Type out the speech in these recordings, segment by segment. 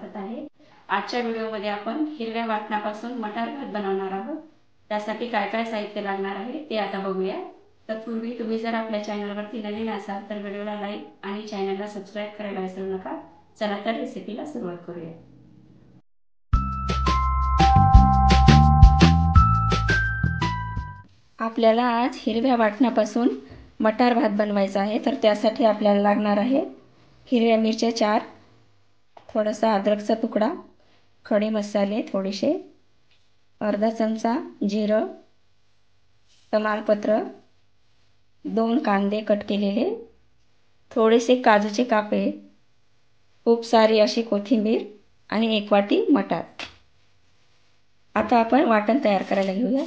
स्वागत आहे। आजच्या व्हिडिओमध्ये आपण हिरव्या वाटणापासून मटार भात बनवणार आहोत। त्यासाठी काय काय साहित्य लागणार आहे ते आता बघूया। तत्पूर्वी तुम्ही जर आपल्या चॅनलवरती नवीन असाल तर व्हिडिओला लाईक आणि चॅनलला सबस्क्राइब करायला विसरू नका। चला तर रेसिपीला सुरुवात करूया। आपल्याला आज हिरव्या वाटणापासून मटार भात बनवायचा आहे, तर त्यासाठी आपल्याला लागणार आहे हिरव्या मिरच्या 4, थोडासा अद्रकचा तुकडा, खडे मसाले थोडेसे, अर्धा चमचा जिरं, तमालपत्र, 2 कांदे कट केलेले, थोडेसे काजूचे कापे, खूप सारी अशी कोथिंबीर आणि 1 वाटी मटार। आता आपण वाटण तयार करायला घेऊया।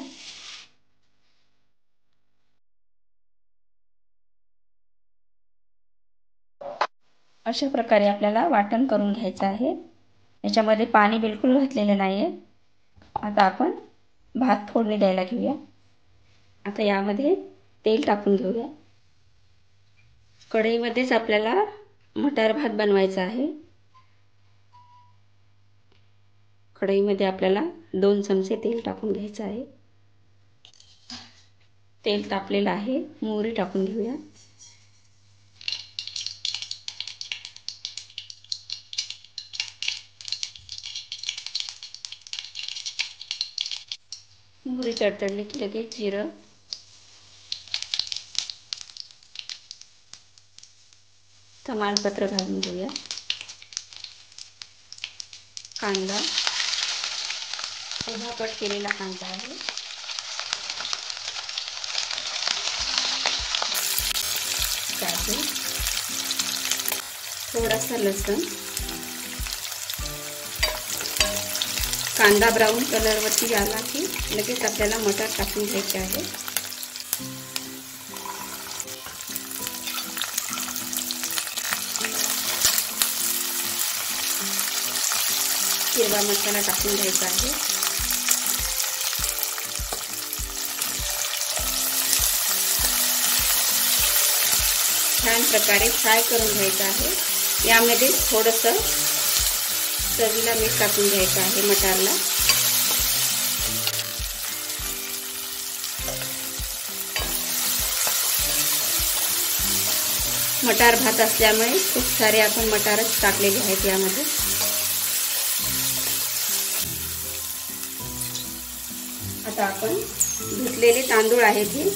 अशा प्रकारे आपल्याला वाटण करून घ्यायचं आहे। याच्यामध्ये पाणी बिलकुल घातलेले नाहीये। आता आपण भात फोडणी द्यायला घेऊया। आता यामध्ये तेल टाकून घेऊया। कढईमध्येच आपल्याला मटार भात बनवायचा आहे। कढईमध्ये आपल्याला 2 चमचे तेल टाकून घ्यायचं आहे। तेल तापलेलं आहे, मोहरी टाकून घेऊया। मोहरी तडतडली की लगेच जिरं, तमालपत्र घालून घेऊया। कांदा, उभा कट केलेला कांदा आहे, काजू, थोडासा लसूण। कांदा ब्राऊन कलरवरती आला की लगेच आपल्याला मटार टाकून घ्यायचे आहे। हिरवा मसाला टाकून घ्यायचा आहे। छान प्रकारे फ्राय करून घ्यायचा आहे। यामध्ये थोडंसं चवीला मीठ टाकून घ्यायचं आहे मटारला। मटार भात असल्यामुळे खूप सारे आपण मटारच टाकलेले आहेत यामध्ये। आता आपण धुतलेले तांदूळ आहेत, हे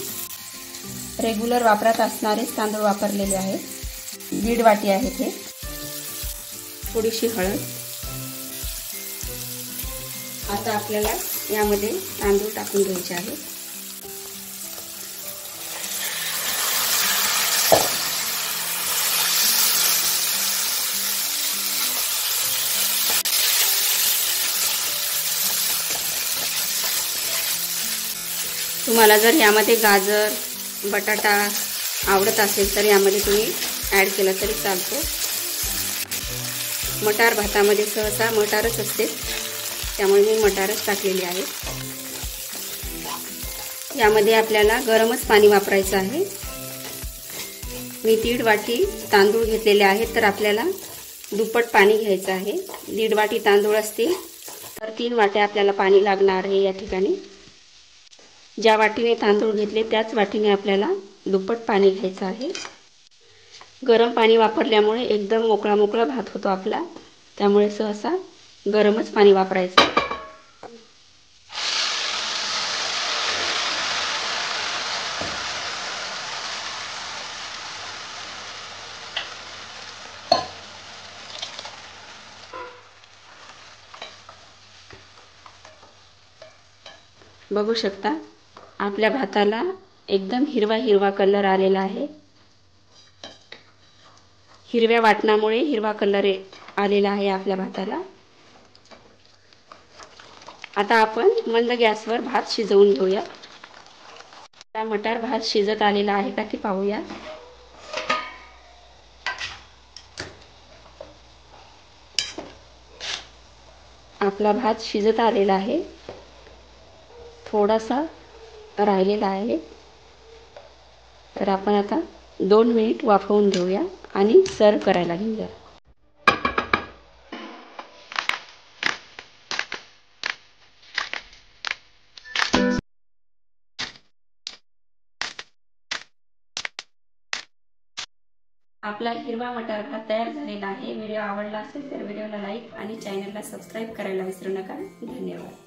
रेग्युलर वापरात असणारे तांदूळ वापरलेले आहेत, 1.5 वाटी आहेत हे। थोडीशी हळद। आता आपल्याला यामध्ये तांदूळ टाकून घ्यायचे आहे। तुम्हाला जर यामध्ये गाजर, बटाटा आवडत असेल तर यामध्ये तुम्ही ॲड केला तरी चालतो। मटार भातामध्ये सहसा मटारच असते, त्यामुळे मी मटारच टाकलेली आहे। यामध्ये आपल्याला गरमच पाणी वापरायचं आहे। मी 1.5 वाटी तांदूळ घेतलेले आहेत, तर आपल्याला दुप्पट पाणी घ्यायचं आहे। 1.5 वाटी तांदूळ असतील तर 3 वाट्या आपल्याला पाणी लागणार आहे। या ठिकाणी ज्या वाटीने तांदूळ घेतले त्याच वाटीने आपल्याला दुप्पट पाणी घ्यायचं आहे। गरम पाणी वापरल्यामुळे एकदम मोकळा मोकळा भात होतो आपला, त्यामुळे सहसा गरमच पाणी वापरायचं। बघू शकता आपल्या भाताला एकदम हिरवा हिरवा कलर आलेला आहे। हिरव्या वाटणामुळे हिरवा कलर आलेला आहे आपल्या भाताला। आता आपण मंद गॅसवर भात शिजवून घेऊया। मटार भात शिजत आलेला आहे का ते पाहूया। आपला भात शिजत आलेला आहे, थोडासा राहिलेला आहे, तर आपण आता 2 मिनिट वाफवून घेऊया आणि सर्व करायला घेऊया। आपला हिरवा मटार भात तयार झालेला आहे. व्हिडिओ आवडला असेल तर व्हिडिओला लाईक आणि चॅनलला सबस्क्राईब करायला विसरू नका. धन्यवाद.